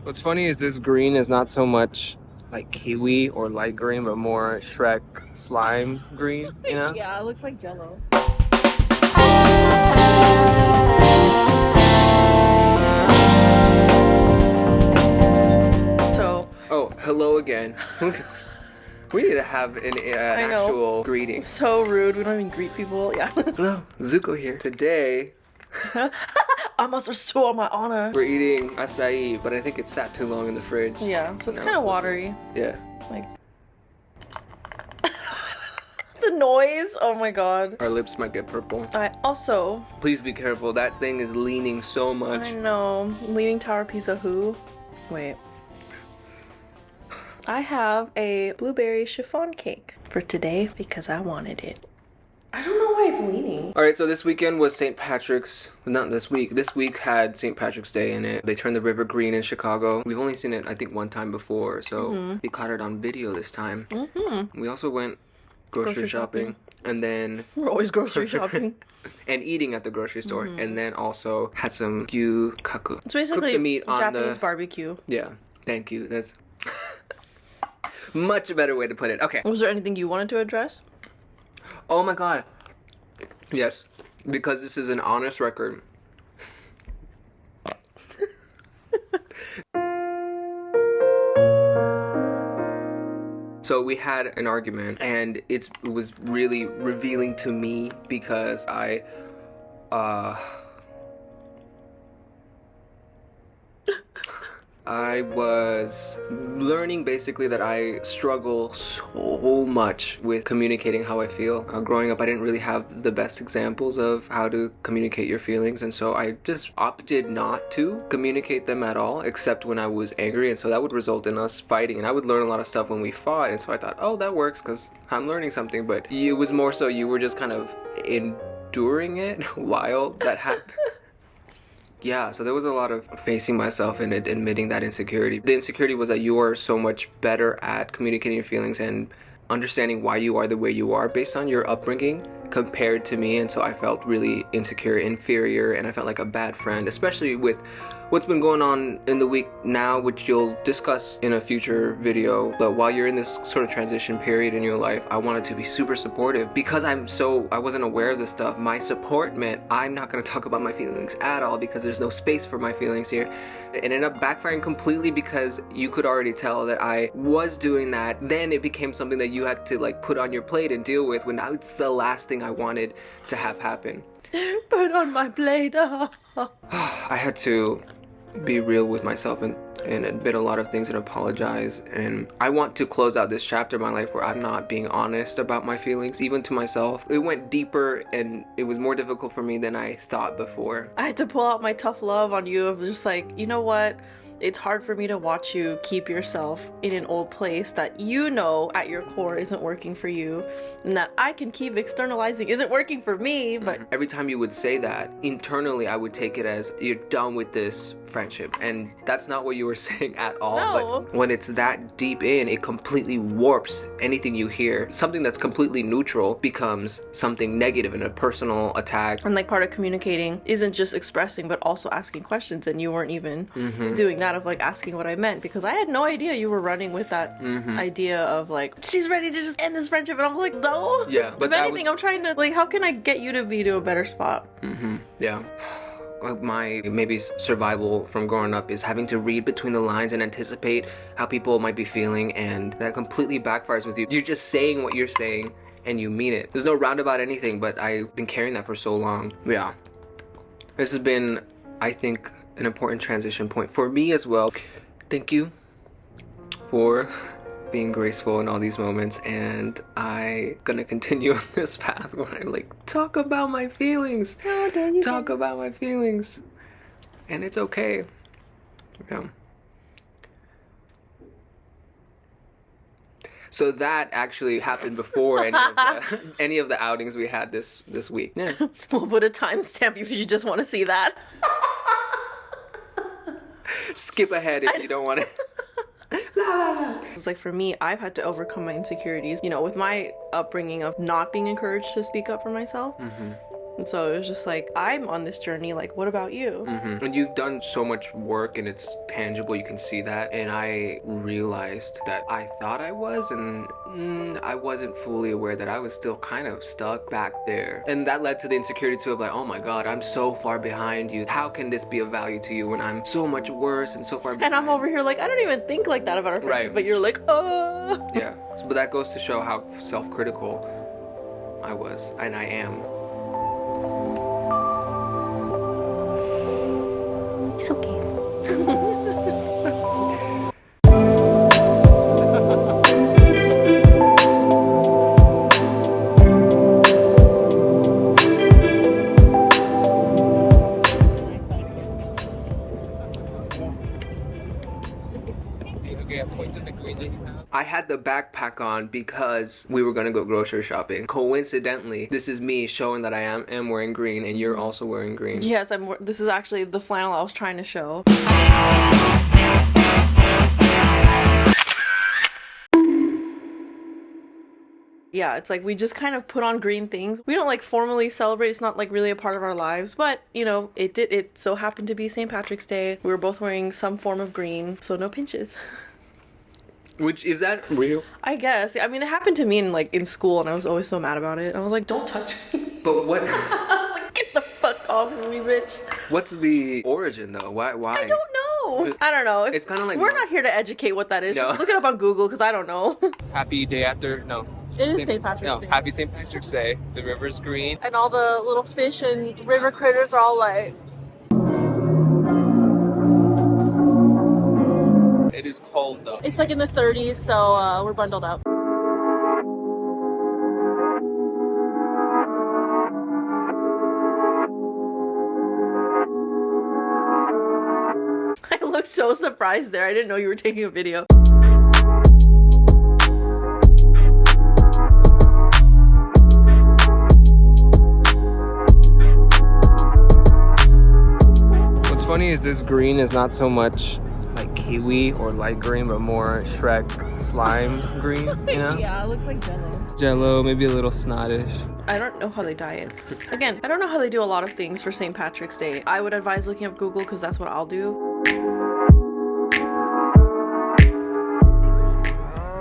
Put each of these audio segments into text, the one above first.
What's funny is this green is not so much like kiwi or light green, but more Shrek slime green, you know? Yeah, it looks like Jello. So, Oh, hello again. We need to have an I know. actual greeting. It's so rude. We don't even greet people. Yeah. Hello, Zuko here. Today, I must restore my honor. we're eating acai, but I think it sat too long in the fridge. Yeah, so it's Now kind of looking- watery. Yeah. Like the noise. Oh my god. Our lips might get purple. I also, Please be careful. That thing is leaning so much. I know, Leaning Tower Pizza who? Wait. I have a blueberry chiffon cake for today because I wanted it. I don't know why it's leaning. All right, so this weekend was St. Patrick's. Not this week. This week had St. Patrick's Day in it. They turned the river green in Chicago. We've only seen it, I think, one time before, so we caught it on video this time. We also went grocery shopping, and then We're always grocery shopping. and eating at the grocery store, and then also had some kaku. It's basically the meat on Japanese the- barbecue. Yeah, thank you. That's much better way to put it. Okay. Was there anything you wanted to address? Oh my god. Yes, because this is an honest record. So we had an argument, and it was really revealing to me because I was learning basically that I struggle so much with communicating how I feel. Growing up, I didn't really have the best examples of how to communicate your feelings, and so I just opted not to communicate them at all, except when I was angry, and so that would result in us fighting, and I would learn a lot of stuff when we fought, and so I thought, oh, that works because I'm learning something, but it was more so you were just kind of enduring it while that happened. Yeah, so there was a lot of facing myself and admitting that insecurity. The insecurity was that you are so much better at communicating your feelings and understanding why you are the way you are based on your upbringing compared to me, and so I felt really insecure, inferior, and I felt like a bad friend, especially with what's been going on in the week now, which you'll discuss in a future video. But while you're in this sort of transition period in your life, I wanted to be super supportive because I wasn't aware of this stuff. My support meant I'm not going to talk about my feelings at all because there's no space for my feelings here. It ended up backfiring completely because you could already tell that I was doing that. Then it became something that you had to like put on your plate and deal with, when now it's the last thing I wanted to have happen. Put on my plate. I had to be real with myself and admit a lot of things and apologize, and I want to close out this chapter of my life where I'm not being honest about my feelings, even to myself. It went deeper and it was more difficult for me than I thought before. I had to pull out my tough love on you of just like, you know what? It's hard for me to watch you keep yourself in an old place that you know at your core isn't working for you, and that I can keep externalizing isn't working for me, but Every time you would say that, internally I would take it as you're done with this friendship, and that's not what you were saying at all. No. But when it's that deep in, it completely warps anything you hear. Something that's completely neutral becomes something negative and a personal attack. and like part of communicating isn't just expressing but also asking questions, and you weren't even doing that of like asking what I meant, because I had no idea you were running with that idea of like, she's ready to just end this friendship, and I'm like, no. Yeah, but if that anything, was- I'm trying to like, how can I get you to be to a better spot? Yeah. Like my maybe survival from growing up is having to read between the lines and anticipate how people might be feeling, and that completely backfires with you. You're just saying what you're saying and you mean it. There's no roundabout anything, but I've been carrying that for so long. Yeah. This has been, I think, an important transition point for me as well. Thank you for being graceful in all these moments, and I gonna continue on this path where I like talk about my feelings. Talk about my feelings, and it's okay. Yeah. So that actually happened before any of the outings we had this week. Yeah. We'll put a timestamp if you just want to see that. Skip ahead if you don't want to. It's like, for me, I've had to overcome my insecurities, you know, with my upbringing of not being encouraged to speak up for myself. And so it was just like, I'm on this journey. Like, what about you? And you've done so much work and it's tangible, you can see that. And I realized that I thought I was, and I wasn't fully aware that I was still kind of stuck back there. And that led to the insecurity too of like, oh my God, I'm so far behind you. How can this be of value to you when I'm so much worse and so far behind? And I'm over here like, I don't even think like that about our friendship. Right. But you're like, oh. Yeah. But that goes to show how self-critical I was and I am. It's okay. I had the backpack on because we were gonna go grocery shopping. Coincidentally, this is me showing that I am wearing green, and you're also wearing green. Yes, this is actually the flannel I was trying to show. Yeah, it's like we just kind of put on green things. We don't like formally celebrate. It's not like really a part of our lives, but you know, it so happened to be St. Patrick's Day. We were both wearing some form of green, so no pinches. Which, is that real? I guess. I mean, it happened to me in school, and I was always so mad about it. I was like, don't touch me. But what? I was like, get the fuck off of me, bitch. What's the origin though? Why? I don't know. I don't know. It's kind of like we're not here to educate what that is. No. Just look it up on Google, because I don't know. Happy day after, no. It is St. Patrick's No, Day. happy St. Patrick's Day. The river's green. And all the little fish and river critters are all like... It is cold though. It's like in the 30s, so we're bundled up. I looked so surprised there. I didn't know you were taking a video. What's funny is this green is not so much like kiwi or light green, but more Shrek slime green, you know? Yeah, it looks like Jello. Jello, maybe a little snottish. I don't know how they dye it. Again, I don't know how they do a lot of things for St. Patrick's Day. I would advise looking up Google because that's what I'll do.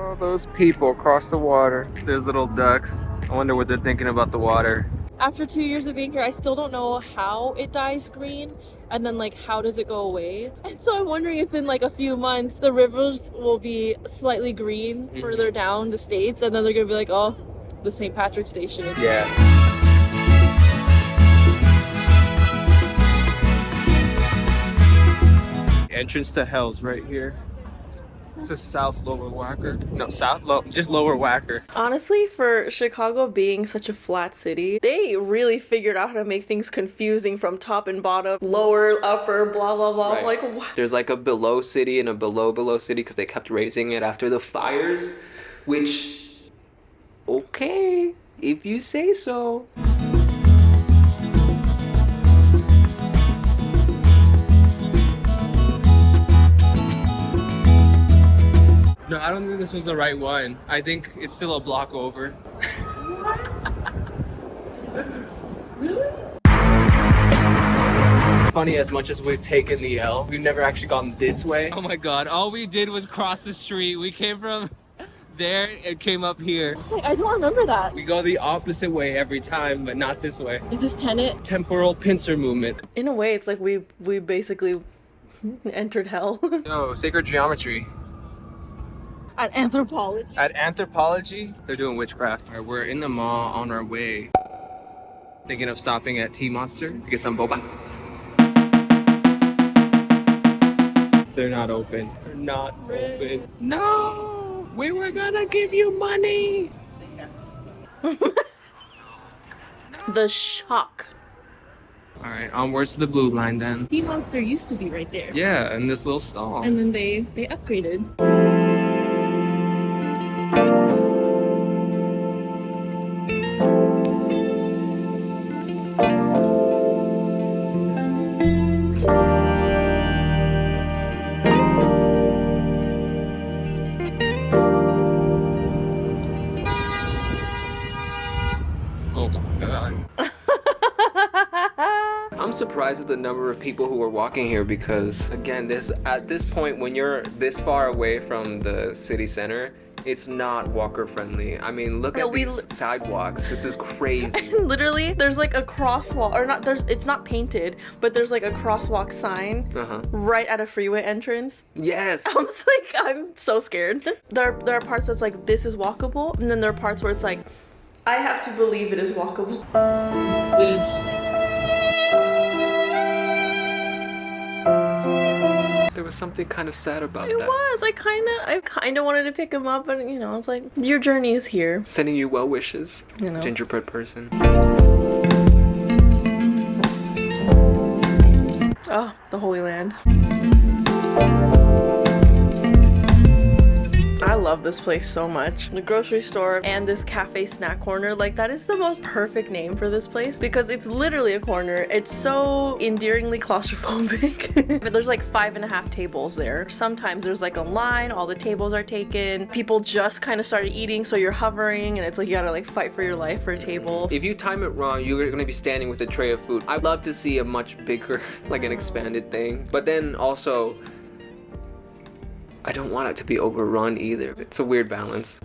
Oh, those people across the water. There's little ducks. I wonder what they're thinking about the water. After 2 years of being here, I still don't know how it dyes green, and then like how does it go away. And so I'm wondering if in like a few months the rivers will be slightly green further down the states, and then they're gonna be like, oh, the St. Patrick's Day shit. Yeah. Entrance to hell's right here. It's a South Lower Wacker. No, just Lower Wacker. Honestly, for Chicago being such a flat city, they really figured out how to make things confusing from top and bottom, lower, upper, blah, blah, blah. Right. Like, what? There's like a below city and a below city because they kept raising it after the fires, which, okay, if you say so. No, I don't think this was the right one. I think it's still a block over. Funny, as much as we've taken the L, we've never actually gone this way. Oh my god, all we did was cross the street. We came from there and came up here. It's like, I don't remember that. We go the opposite way every time, but not this way. Is this Tenet? Temporal pincer movement. In a way, it's like we basically entered hell. No, sacred geometry. At anthropology. At anthropology, they're doing witchcraft. All right, we're in the mall on our way. Thinking of stopping at Tea Monster to get some boba. They're not open. They're not open. No! We were gonna give you money! The shock. All right, onwards to the blue line then. Tea Monster used to be right there. Yeah, in this little stall. And then they upgraded. Oh my god. I'm surprised at the number of people who are walking here because, again, at this point, when you're this far away from the city center, it's not walker friendly. I mean, look at these sidewalks. This is crazy. Literally, there's like a crosswalk, or not. It's not painted, but there's like a crosswalk sign right at a freeway entrance. Yes. I'm so scared. There are parts that's like this is walkable, and then there are parts where it's like I have to believe it is walkable. There was something kind of sad about It that. was. I kind of wanted to pick him up, but you know, it's like your journey is here. Sending you well wishes, You know. gingerbread person. Oh, the Holy Land. I love this place so much. The grocery store and this cafe snack corner, like that is the most perfect name for this place because it's literally a corner. It's so endearingly claustrophobic. But there's like 5.5 tables there. Sometimes there's like a line, all the tables are taken. People just kind of started eating, so you're hovering and it's like you gotta like fight for your life for a table. If you time it wrong, you're gonna be standing with a tray of food. I'd love to see a much bigger, like an expanded thing. But then also, I don't want it to be overrun either. It's a weird balance.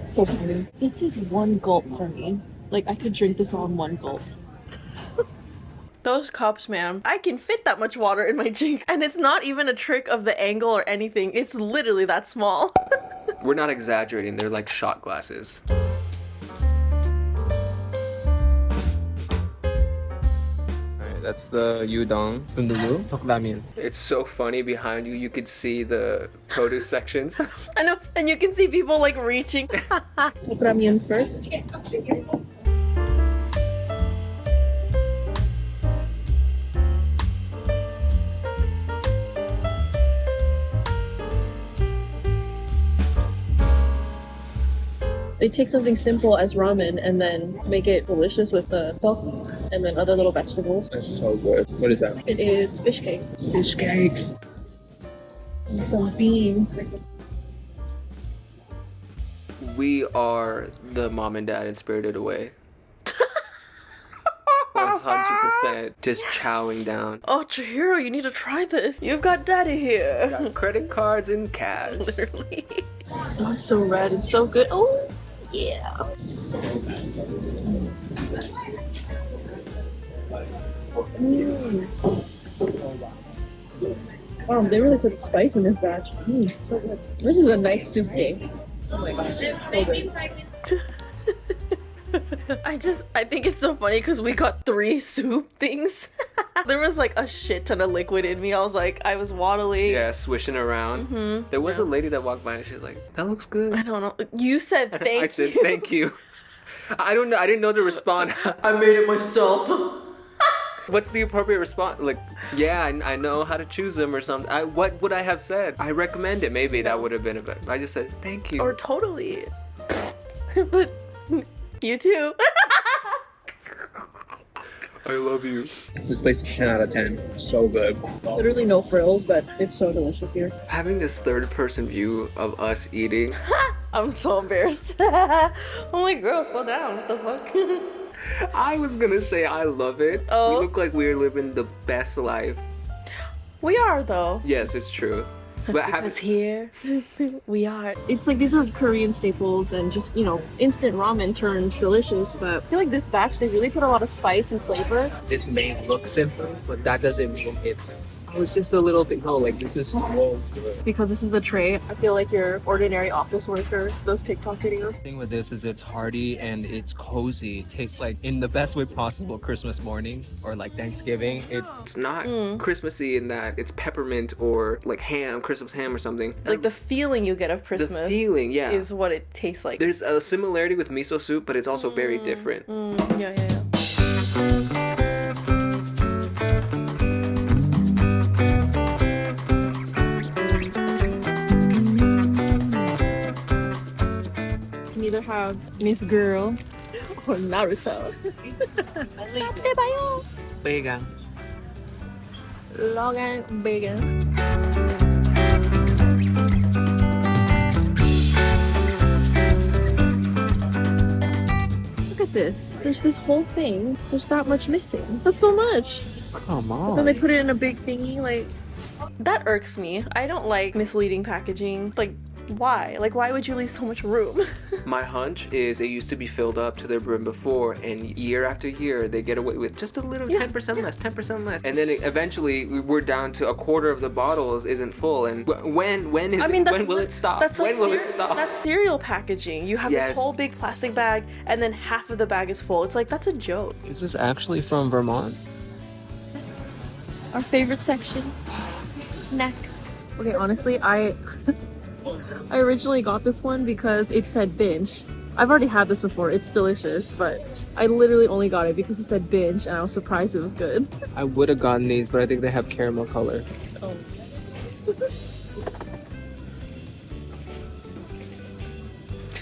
So funny. This is one gulp for me. Like, I could drink this all in one gulp. Those cups, man. I can fit that much water in my drink. And it's not even a trick of the angle or anything. It's literally that small. We're not exaggerating. They're like shot glasses. That's the udon. Sundubu, tokramen. It's so funny behind you. You could see the produce sections. I know. And you can see people like reaching. Ramen first. They take something simple as ramen and then make it delicious with the milk and then other little vegetables. That's so good. What is that? It is fish cake. Fish cake. And some beans. We are the mom and dad in Spirited Away. 100% just chowing down. Oh, Chihiro, you need to try this. You've got daddy here. Got credit cards and cash. Literally. Oh, it's so red. It's so good. Oh, yeah. Wow, they really put spice in this batch. So good. This is a nice soup day. Oh my gosh, so good. I think it's so funny because we got 3 soup things. There was like a shit ton of liquid in me. I was waddling. Yeah, swishing around. There was a lady that walked by and she was like, "That looks good." I don't know. You said thank you. I said thank you. I don't know. I didn't know to respond. I made it myself. What's the appropriate response? Like, yeah, I know how to choose them or something. What would I have said? I recommend it. Maybe that would have been a bit. I just said thank you. Or totally. But you too. I love you. This place is 10 out of 10. So good. Literally no frills, but it's so delicious here. Having this third-person view of us eating. I'm so embarrassed. I'm like, girl, slow down. What the fuck? I was gonna say I love it. Oh. We look like we're living the best life. We are though. Yes, it's true. But Because here we are. It's like these are Korean staples and just, you know, instant ramen turned delicious, but I feel like this batch, they really put a lot of spice and flavor. This may look simple, but that doesn't mean it's just a little thing. Oh, like this is so good. Because this is a tray, I feel like your ordinary office worker, those TikTok videos. The thing with this is it's hearty and it's cozy. It tastes like in the best way possible Christmas morning or like Thanksgiving. it's not Christmassy in that it's peppermint or like ham, Christmas ham or something. Like the feeling you get of Christmas. The feeling, yeah. Is what it tastes like. There's a similarity with miso soup, but it's also very different. Yeah. You can either have Miss Girl or Naruto. Vegan. Long and vegan. Look at this. There's this whole thing. There's that much missing. That's so much. Come Then they on. put it in a big thingy, like. That irks me. I don't like misleading packaging. Like, why? Like, why would you leave so much room? My hunch is it used to be filled up to their brim before, and year after year they get away with just a little 10% less, 10% less, and then eventually we're down to a quarter of the bottles isn't full. And when will it stop? When will it stop? That's cereal packaging. You have Yes. this whole big plastic bag, and then half of the bag is full. It's like, that's a joke. Is this actually from Vermont? Our favorite section. Next. Okay, honestly, I originally got this one because it said binge. I've already had this before. It's delicious, but I literally only got it because it said binge, and I was surprised it was good. I would have gotten these, but I think they have caramel color. Oh.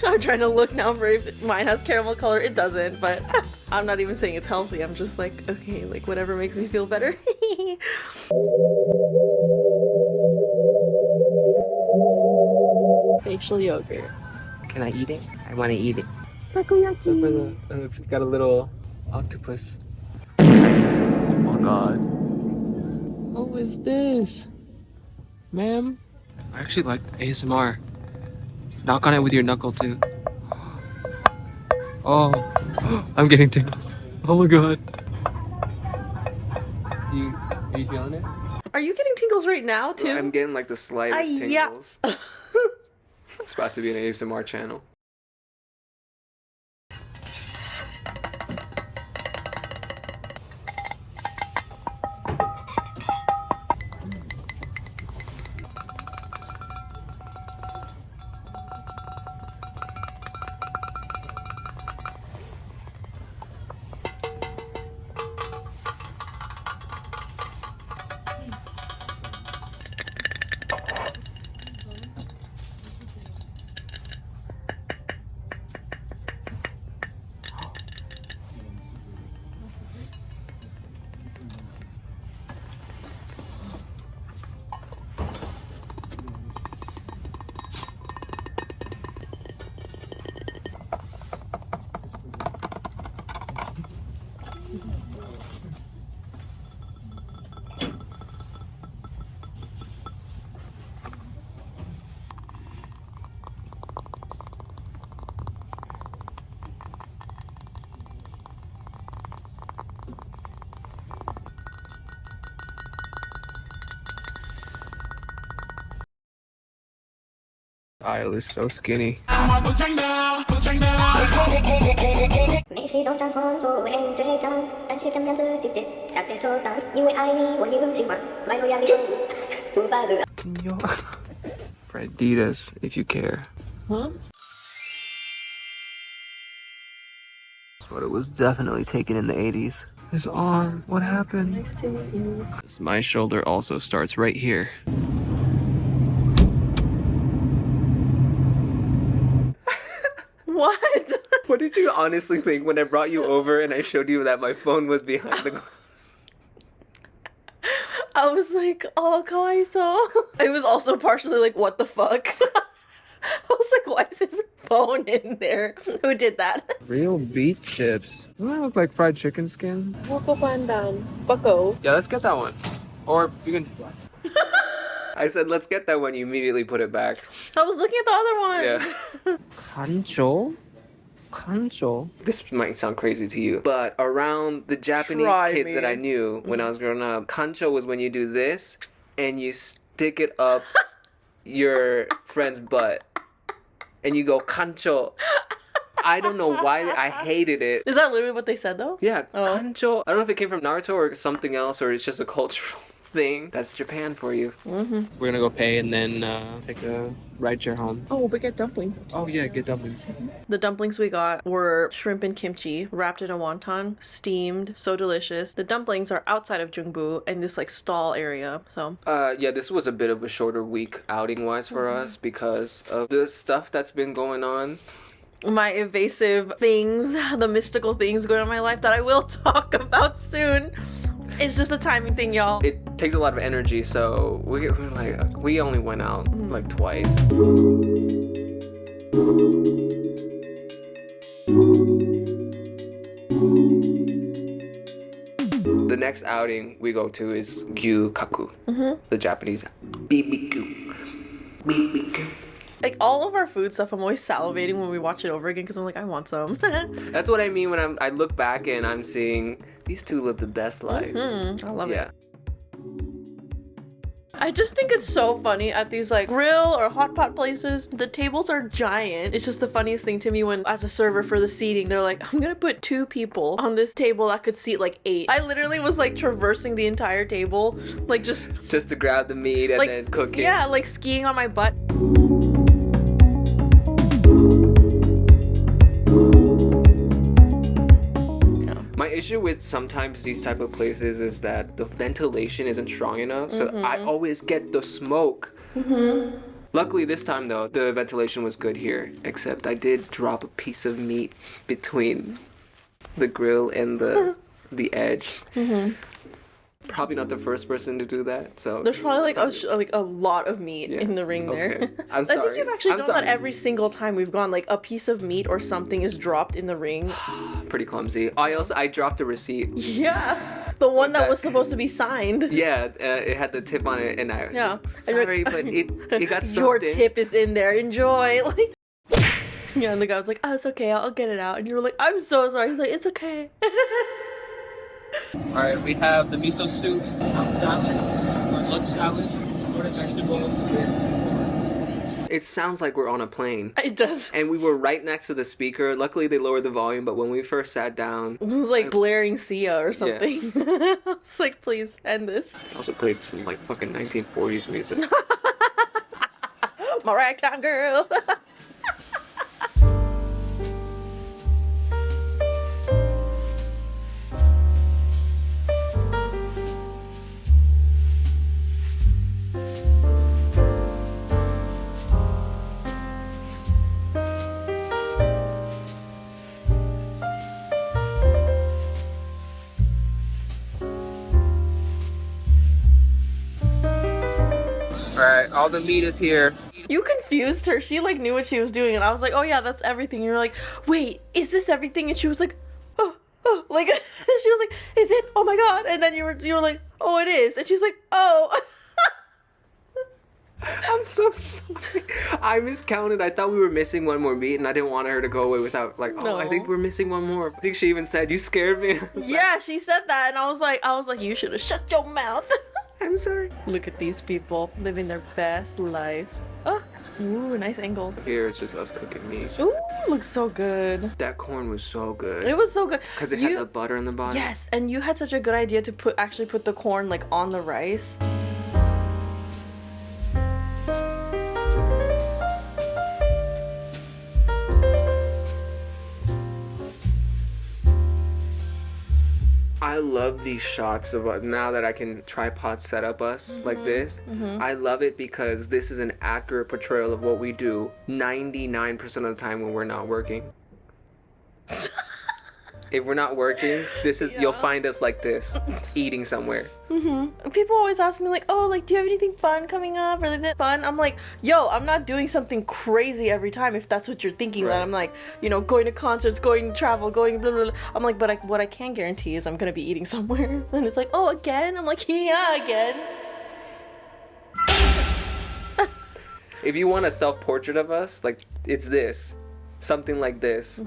I'm trying to look now for if mine has caramel color. It doesn't, but I'm not even saying it's healthy. I'm just like, okay, like whatever makes me feel better. Facial yogurt. Can I eat it? I want to eat it. Takoyaki. It's got a little octopus. Oh my god. What is this? Ma'am? I actually like ASMR. Knock on it with your knuckle too. Oh, I'm getting tingles. Oh my god. Are you feeling it? Are you getting tingles right now too? I'm getting like the slightest yeah. tingles. It's about to be an ASMR channel. Aisle is so skinny. 每谁都张错作为这张，但却将自己解下点抽象，因为爱你，我有习惯，埋头压力无法阻挡。 Frienditas, if you care. Huh? But it was definitely taken in the 80s. His arm, what happened? Nice to meet you. My shoulder also starts right here. What? What did you honestly think when I brought you over and I showed you that my phone was behind the glass? I was like, oh, kawaiso. I was also partially like, what the fuck? I was like, why is his phone in there? Who did that? Real beef chips. Doesn't that look like fried chicken skin? Buko pandan. Buko. Yeah, let's get that one. Or you can... I said, let's get that one. You immediately put it back. I was looking at the other one. Yeah. Kancho? Kancho? This might sound crazy to you, but around the Japanese Try kids me. that I knew when I was growing up, kancho was when you do this and you stick it up your friend's butt and you go kancho. I don't know why I hated it. Is that literally what they said though? Yeah, Oh. kancho. I don't know if it came from Naruto or something else, or it's just a cultural thing. That's Japan for you. Mm-hmm. We're gonna go pay and then take a ride share home. Oh, we get dumplings. Oh yeah, get dumplings. The dumplings we got were shrimp and kimchi wrapped in a wonton, steamed, so delicious. The dumplings are outside of Jungbu in this like stall area. So Yeah, this was a bit of a shorter week outing wise for us because of the stuff that's been going on. my evasive things, the mystical things going on in my life that I will talk about soon. It's just a timing thing, y'all. It takes a lot of energy, so we only went out like twice. next outing we go to is kaku, the Japanese BBQ. Like all of our food stuff, I'm always salivating when we watch it over again because I'm like, I want some. That's what I mean when I look back and I'm seeing these two live the best life. I love Yeah. it. I just think it's so funny at these like grill or hot pot places. The tables are giant. It's just the funniest thing to me when, as a server for the seating, they're like, I'm gonna put 2 people on this table that could seat like 8. I literally was like traversing the entire table, like just to grab the meat and like then cook it. yeah, like skiing on my butt. My issue with sometimes these type of places is that the ventilation isn't strong enough, so I always get the smoke. Luckily this time though, the ventilation was good here, except I did drop a piece of meat between the grill and the edge. Probably not the first person to do that, so There's probably like a lot of meat in the ring there. Okay. I'm sorry. I think you've actually I'm done sorry. that every single time we've gone. Like a piece of meat or something is dropped in the ring. Pretty clumsy. I dropped a receipt. Yeah, the one that back. was supposed to be signed. Yeah, it had the tip on it, and I Yeah. sorry, but it got sucked Your in. tip is in there. Enjoy. Like, yeah, and the guy was like, "Oh, it's okay. I'll get it out." And you were like, "I'm so sorry." He's like, "It's okay." All right, we have the miso soup, salad, or lunch salad, assorted vegetables. It sounds like we're on a plane. It does. And we were right next to the speaker. Luckily, they lowered the volume, but when we first sat down, It was like blaring Sia or something. I was like, "Please end this." I also played some like fucking 1940s music. My ragtime girl. All right, all the meat is here. You confused her. She like knew what she was doing, and I was like, "Oh yeah, that's everything." And you're like, "Wait, is this everything?" And she was like, "Oh, like," she was like, "Is it? Oh my god!" And then you were like, "Oh, it is." And she's like, "Oh." I'm so sorry. I miscounted. I thought we were missing one more meat, and I didn't want her to go away without like. Oh, I think No. we're missing one more. I think she even said, "You scared me." I was like, Yeah, she said that, and I was like, "You should have shut your mouth." I'm sorry. Look at these people living their best life. Oh, ooh, nice angle. Here it's just us cooking meat. Ooh, looks so good. That corn was so good. It was so good. Because it had the butter in the bottom. Yes, and you had such a good idea to put the corn like on the rice. I love these shots of now that I can tripod set up us like this. I love it because this is an accurate portrayal of what we do 99% of the time when we're not working. If we're not working, this is you'll find us like this, eating somewhere. People always ask me like, "Oh, like, do you have anything fun coming up or fun?" I'm like, "Yo, I'm not doing something crazy every time if that's what you're thinking." That I'm like, going to concerts, going to travel, going blah, blah, blah. I'm like, but what I can guarantee is I'm gonna be eating somewhere. And it's like, "Oh, again?" I'm like, "Yeah, again." If you want a self-portrait of us, like it's this. Something like this.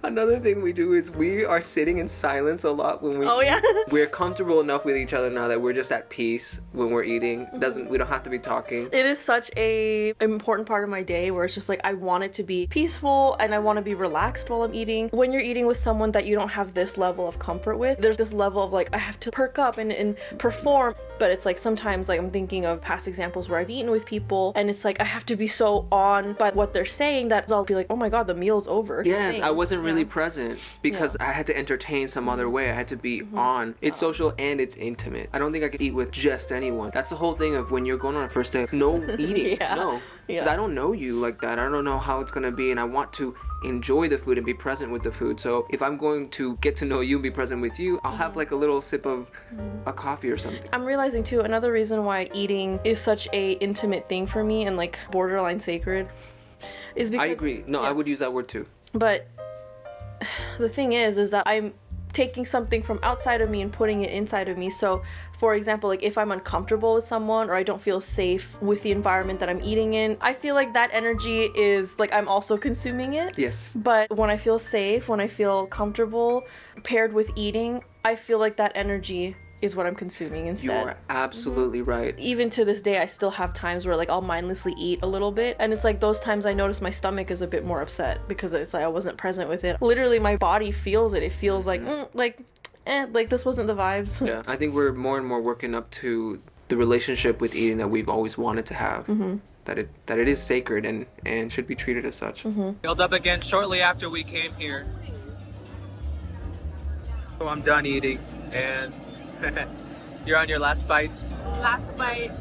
Another thing we do is we are sitting in silence a lot when we Oh yeah. we're comfortable enough with each other now that we're just at peace when we're eating. We don't have to be talking. It is such a important part of my day where it's just like I want it to be peaceful and I want to be relaxed while I'm eating. When you're eating with someone that you don't have this level of comfort with, there's this level of like I have to perk up and perform. But it's like sometimes like I'm thinking of past examples where I've eaten with people and it's like I have to be so on by what they're saying that I'll be like, "Oh my god, the meal's over." Yes, I Thanks. wasn't really present because I had to entertain some other way. I had to be on. It's social and it's intimate. I don't think I could eat with just anyone. That's the whole thing of when you're going on a first date. No eating. Yeah. No. Because I don't know you like that. I don't know how it's gonna be, and I want to enjoy the food and be present with the food. So if I'm going to get to know you and be present with you, I'll have like a little sip of a coffee or something. I'm realizing too, another reason why eating is such a intimate thing for me and like borderline sacred is because I agree. No, I would use that word too. But the thing is that I'm taking something from outside of me and putting it inside of me. So for example, like if I'm uncomfortable with someone or I don't feel safe with the environment that I'm eating in, I feel like that energy is like I'm also consuming it. Yes. But when I feel safe, when I feel comfortable paired with eating, I feel like that energy is what I'm consuming instead. You are absolutely right. Even to this day, I still have times where like I'll mindlessly eat a little bit, and it's like those times I notice my stomach is a bit more upset because it's like I wasn't present with it. Literally, my body feels it. It feels like like this wasn't the vibes. Yeah, I think we're more and more working up to the relationship with eating that we've always wanted to have. That it is sacred and should be treated as such. Filled up again shortly after we came here. So I'm done eating, and you're on your last bites. Last bite.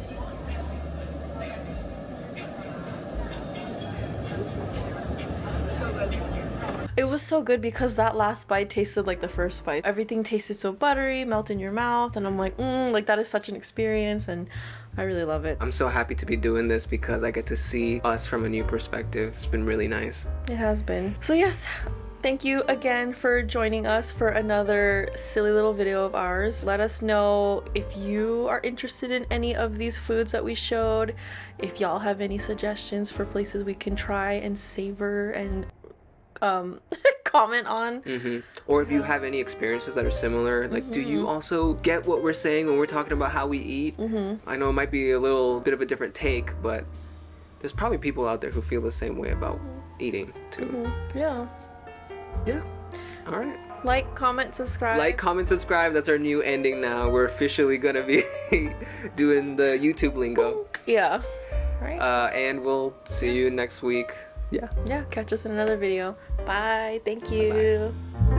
It was so good because that last bite tasted like the first bite. Everything tasted so buttery, melt in your mouth, and I'm like, like that is such an experience, and I really love it. I'm so happy to be doing this because I get to see us from a new perspective. It's been really nice. It has been. So yes, thank you again for joining us for another silly little video of ours. Let us know if you are interested in any of these foods that we showed, if y'all have any suggestions for places we can try and savor and comment on. Or if you have any experiences that are similar, like do you also get what we're saying when we're talking about how we eat? I know it might be a little bit of a different take, but there's probably people out there who feel the same way about eating too. Yeah. All right. Like, comment, subscribe. Like, comment, subscribe. That's our new ending now. We're officially gonna be doing the YouTube lingo. Yeah. All right. And we'll see you next week. Yeah. Yeah, catch us in another video. Bye. Thank you. Bye.